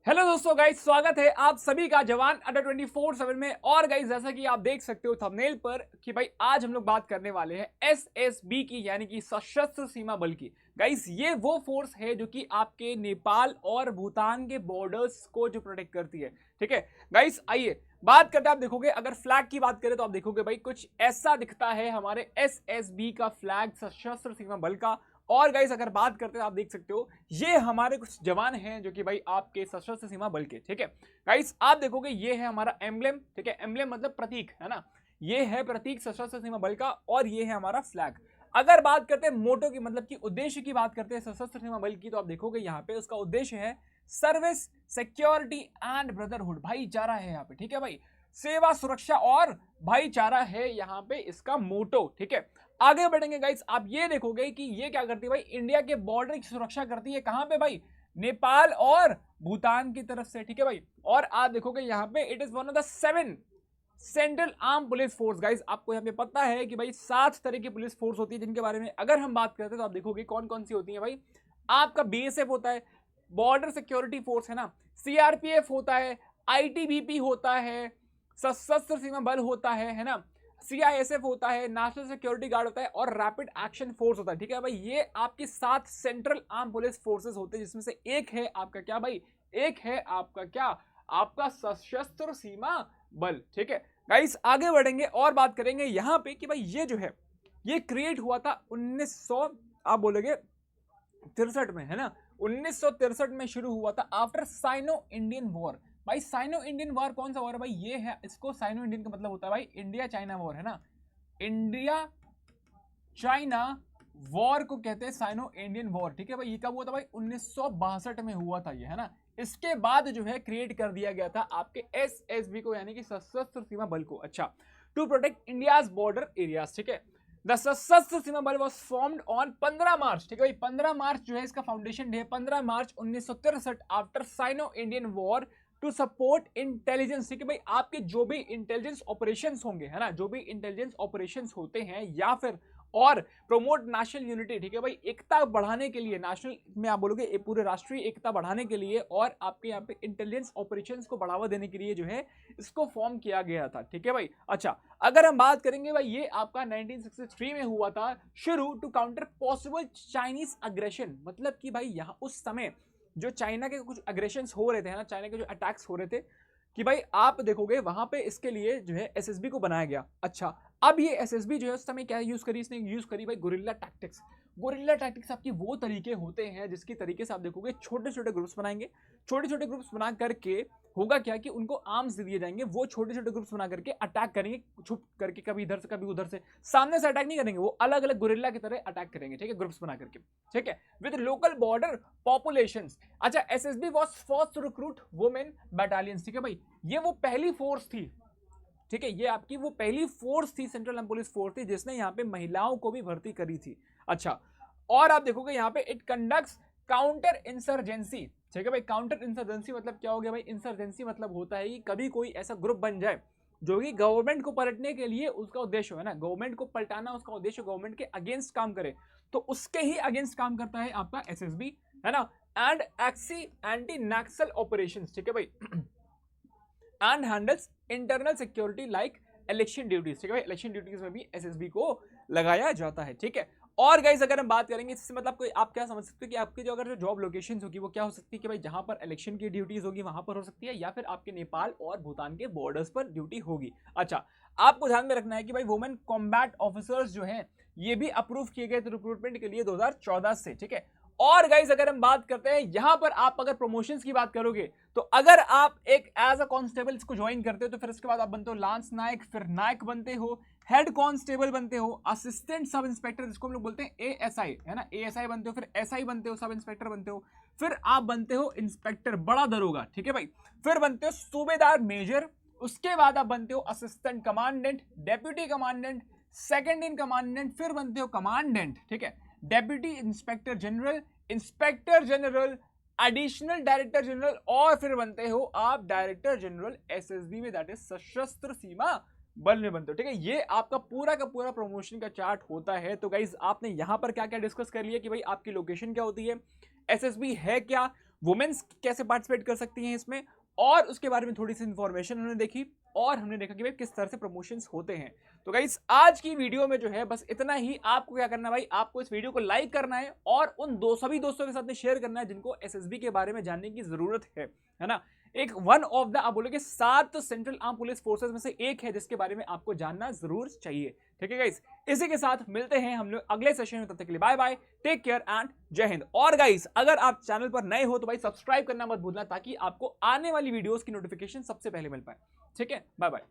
Hello दोस्तों guys, स्वागत है आप सभी का जवान अड्डा 24/7 में। और गाइस जैसा कि आप देख सकते हो थंबनेल पर कि भाई आज हम लोग बात करने वाले हैं एसएसबी की, यानी कि सशस्त्र सीमा बल की। गाइस ये वो फोर्स है जो कि आपके नेपाल और भूटान के बॉर्डर्स को जो प्रोटेक्ट करती है। ठीक है गाइस, आइए बात करते हैं। आप देखोगे अगर फ्लैग की बात करें तो आप देखोगे भाई कुछ ऐसा दिखता है हमारे एसएसबी का फ्लैग, सशस्त्र सीमा बल का। और गाइस अगर बात करते हैं आप देख सकते हो ये हमारे कुछ जवान हैं जो कि भाई आपके सशस्त्र सीमा बल के। ठीक है गाइस, आप देखोगे ये है हमारा एम्ब्लेम। ठीक है, एम्ब्लेम मतलब प्रतीक है ना, ये है प्रतीक सशस्त्र सीमा बल का और ये है हमारा फ्लैग। अगर बात करते हैं मोटो की, मतलब कि उद्देश्य की बात करते हैं सशस्त्र सीमा बल की, तो आप देखोगे यहाँ पे उसका उद्देश्य है सर्विस, सिक्योरिटी एंड ब्रदरहुड, भाईचारा है यहाँ पे। ठीक है भाई, सेवा, सुरक्षा और भाईचारा है यहाँ पे इसका मोटो। ठीक है, आगे बढ़ेंगे गाइस, आप ये देखोगे कि ये क्या करती है भाई, इंडिया के बॉर्डर की सुरक्षा करती है। कहां पे भाई, नेपाल और भूटान की तरफ से। ठीक है भाई, और आप देखोगे यहाँ पे it is one of the 7 central arm police force. Guys आपको यहाँ पे पता है कि भाई 7 तरह की पुलिस फोर्स होती है, जिनके बारे में अगर हम बात करते हैं तो आप देखोगे कौन कौन सी होती है भाई। आपका बीएसएफ होता है, बॉर्डर सिक्योरिटी फोर्स है ना, सीआरपीएफ होता है, आईटीबीपी होता है, सशस्त्र सीमा बल होता है ना, सीआईएसएफ होता है, नेशनल सिक्योरिटी गार्ड होता है और रैपिड एक्शन फोर्स होता है। ठीक है भाई, ये आपकी 7 सेंट्रल आर्म पुलिस फोर्सेस होते हैं, जिसमें से एक है आपका क्या भाई, एक है आपका क्या, आपका सशस्त्र सीमा बल। ठीक है गाइस, आगे बढ़ेंगे और बात करेंगे यहां पे कि भाई ये जो है ये क्रिएट हुआ था 1900, आप बोलोगे 63 में, है ना। 1963 में शुरू हुआ था आफ्टर साइनो इंडियन वॉर। भाई साइनो इंडियन वॉर कौन सा वॉर है भाई, ये है, इसको साइनो इंडियन का मतलब होता है भाई इंडिया चाइना वॉर, है ना। इंडिया चाइना वॉर को कहते हैं साइनो इंडियन वॉर। ठीक है भाई, ये कब हुआ था भाई, 1962 में हुआ था ये, है ना। इसके बाद जो है क्रिएट कर दिया गया था आपके एसएसबी को, यानी कि सशस्त्र सीमा बल को। अच्छा, to protect India's border areas. ठीक है, द सशस्त्र सीमा बल वॉज फॉर्म्ड ऑन 15 मार्च। ठीक है भाई, 15 मार्च जो है इसका फाउंडेशन डे है, 15 March 1963 after Sino Indian war to support intelligence. ठीक है भाई, आपके जो भी इंटेलिजेंस ऑपरेशंस होंगे, है ना, जो भी इंटेलिजेंस ऑपरेशंस होते हैं, या फिर और प्रोमोट नेशनल यूनिटी। ठीक है भाई, एकता बढ़ाने के लिए, नेशनल में आप बोलोगे पूरे राष्ट्रीय एकता बढ़ाने के लिए, और आपके यहाँ पे इंटेलिजेंस ऑपरेशंस को बढ़ावा देने के लिए जो है इसको फॉर्म किया गया था। ठीक है भाई, अच्छा अगर हम बात करेंगे भाई, ये आपका 1963 में हुआ था शुरू, to counter possible Chinese aggression. मतलब कि भाई यहाँ उस समय जो चाइना के कुछ अग्रेशन हो रहे थे, है ना, चाइना के जो अटैक्स हो रहे थे, कि भाई आप देखोगे वहां पे इसके लिए जो है एसएसबी को बनाया गया। अच्छा, अब ये एसएसबी जो है उस समय क्या यूज करी, इसने यूज करी भाई गुरिल्ला टैक्टिक्स। गुरिल्ला टैक्टिक्स आपकी वो तरीके होते हैं जिसकी तरीके से आप देखोगे छोटे छोटे ग्रुप्स बनाएंगे, छोटे छोटे ग्रुप्स बना करके होगा क्या कि उनको आर्म्स दे दिए जाएंगे, वो छोटे छोटे ग्रुप्स बना करके अटैक करेंगे, छुप करके, कभी इधर से कभी उधर से, सामने से अटैक नहीं करेंगे, वो अलग अलग गुरिल्ला की तरह अटैक करेंगे। ठीक है, ग्रुप्स बना करके। ठीक है, विद लोकल बॉर्डर पॉपुलेशंस। अच्छा, SSB was first to recruit women battalions. ठीक है भाई, ये वो पहली फोर्स थी, ठीक है, ये आपकी वो पहली फोर्स थी, सेंट्रल आर्म पुलिस फोर्स थी, जिसने यहाँ पे महिलाओं को भी भर्ती करी थी। अच्छा, और आप देखोगे यहाँ पे इट कंडक्ट्स काउंटर इंसर्जेंसी। ठीक है भाई, काउंटर इंसर्जेंसी मतलब क्या हो गया भाई, इंसर्जेंसी मतलब होता है कि कभी कोई ऐसा ग्रुप बन जाए जो कि गवर्नमेंट को पलटने के लिए उसका उद्देश्य है ना, गवर्नमेंट को पलटाना उसका उद्देश्य, गवर्नमेंट के अगेंस्ट काम करे, तो उसके ही अगेंस्ट काम करता है आपका एसएसबी, है ना। एंड एक्सी एंटी नक्सल ऑपरेशंस। ठीक है भाई, and handles internal security like election duties. ठीक है भाई, इलेक्शन ड्यूटीज में भी एसएसबी को लगाया जाता है। ठीक है, और गाइस अगर हम बात करेंगे इससे मतलब कोई आप क्या समझ सकते हो कि आपकी जो अगर जो जॉब लोकेशन होगी वो क्या हो सकती है कि भाई जहां पर इलेक्शन की ड्यूटीज होगी वहां पर हो सकती है, या फिर आपके नेपाल और भूटान के बॉर्डर्स पर ड्यूटी होगी। अच्छा, आपको ध्यान में रखना है कि भाई वुमेन कॉम्बैट ऑफिसर्स जो हैं ये भी अप्रूव किए गए थे रिक्रूटमेंट के लिए 2014 से। ठीक है, और गाइस अगर हम बात करते हैं यहां पर आप अगर प्रमोशंस की बात करोगे तो अगर आप एक एज अ कांस्टेबल इसको ज्वाइन करते हो तो फिर इसके बाद आप बनते हो लांस नायक, फिर नायक बनते हो, हेड कांस्टेबल बनते हो, असिस्टेंट सब इंस्पेक्टर जिसको हम लोग बोलते हैं एएसआई, है ना, एएसआई बनते हो, फिर एसआई बनते हो, सब इंस्पेक्टर बनते हो, फिर आप बनते हो इंस्पेक्टर, बड़ा दरोगा। ठीक है भाई, फिर बनते हो सूबेदार मेजर, उसके बाद आप बनते हो assistant commandant, deputy commandant, second in commandant, फिर बनते हो कमांडेंट। ठीक है, deputy inspector general, inspector general, additional director general, और फिर बनते हो आप डायरेक्टर जनरल एसएसबी में, दैट इज सशस्त्र सीमा बल में बनते हो। ठीक है, ये आपका पूरा का पूरा प्रमोशन का चार्ट होता है। तो गाइज आपने यहां पर क्या क्या डिस्कस कर लिया कि भाई आपकी लोकेशन क्या होती है, एसएसबी है क्या, वुमेन्स कैसे पार्टिसिपेट कर सकती हैं इसमें, और उसके बारे में थोड़ी सी इंफॉर्मेशन हमने देखी, और हमने देखा कि भाई किस तरह से प्रमोशंस होते हैं। तो गाइस आज की वीडियो में जो है बस इतना ही। आपको क्या करना है भाई, आपको इस वीडियो को लाइक करना है और उन सभी दोस्तों के साथ में शेयर करना है जिनको एसएसबी के बारे में जानने की जरूरत है ना। एक वन ऑफ द आप बोलोगे 7 सेंट्रल आर्म पुलिस फोर्सेस में से एक है जिसके बारे में आपको जानना जरूर चाहिए। ठीक है गाइस, इसी के साथ मिलते हैं हम लोग अगले सेशन में, तब तक के लिए bye bye, take care and जय हिंद। और गाइस अगर आप चैनल पर नए हो तो भाई सब्सक्राइब करना मत भूलना, ताकि आपको आने वाली वीडियोस की नोटिफिकेशन सबसे पहले मिल पाए। ठीक है, बाय बाय।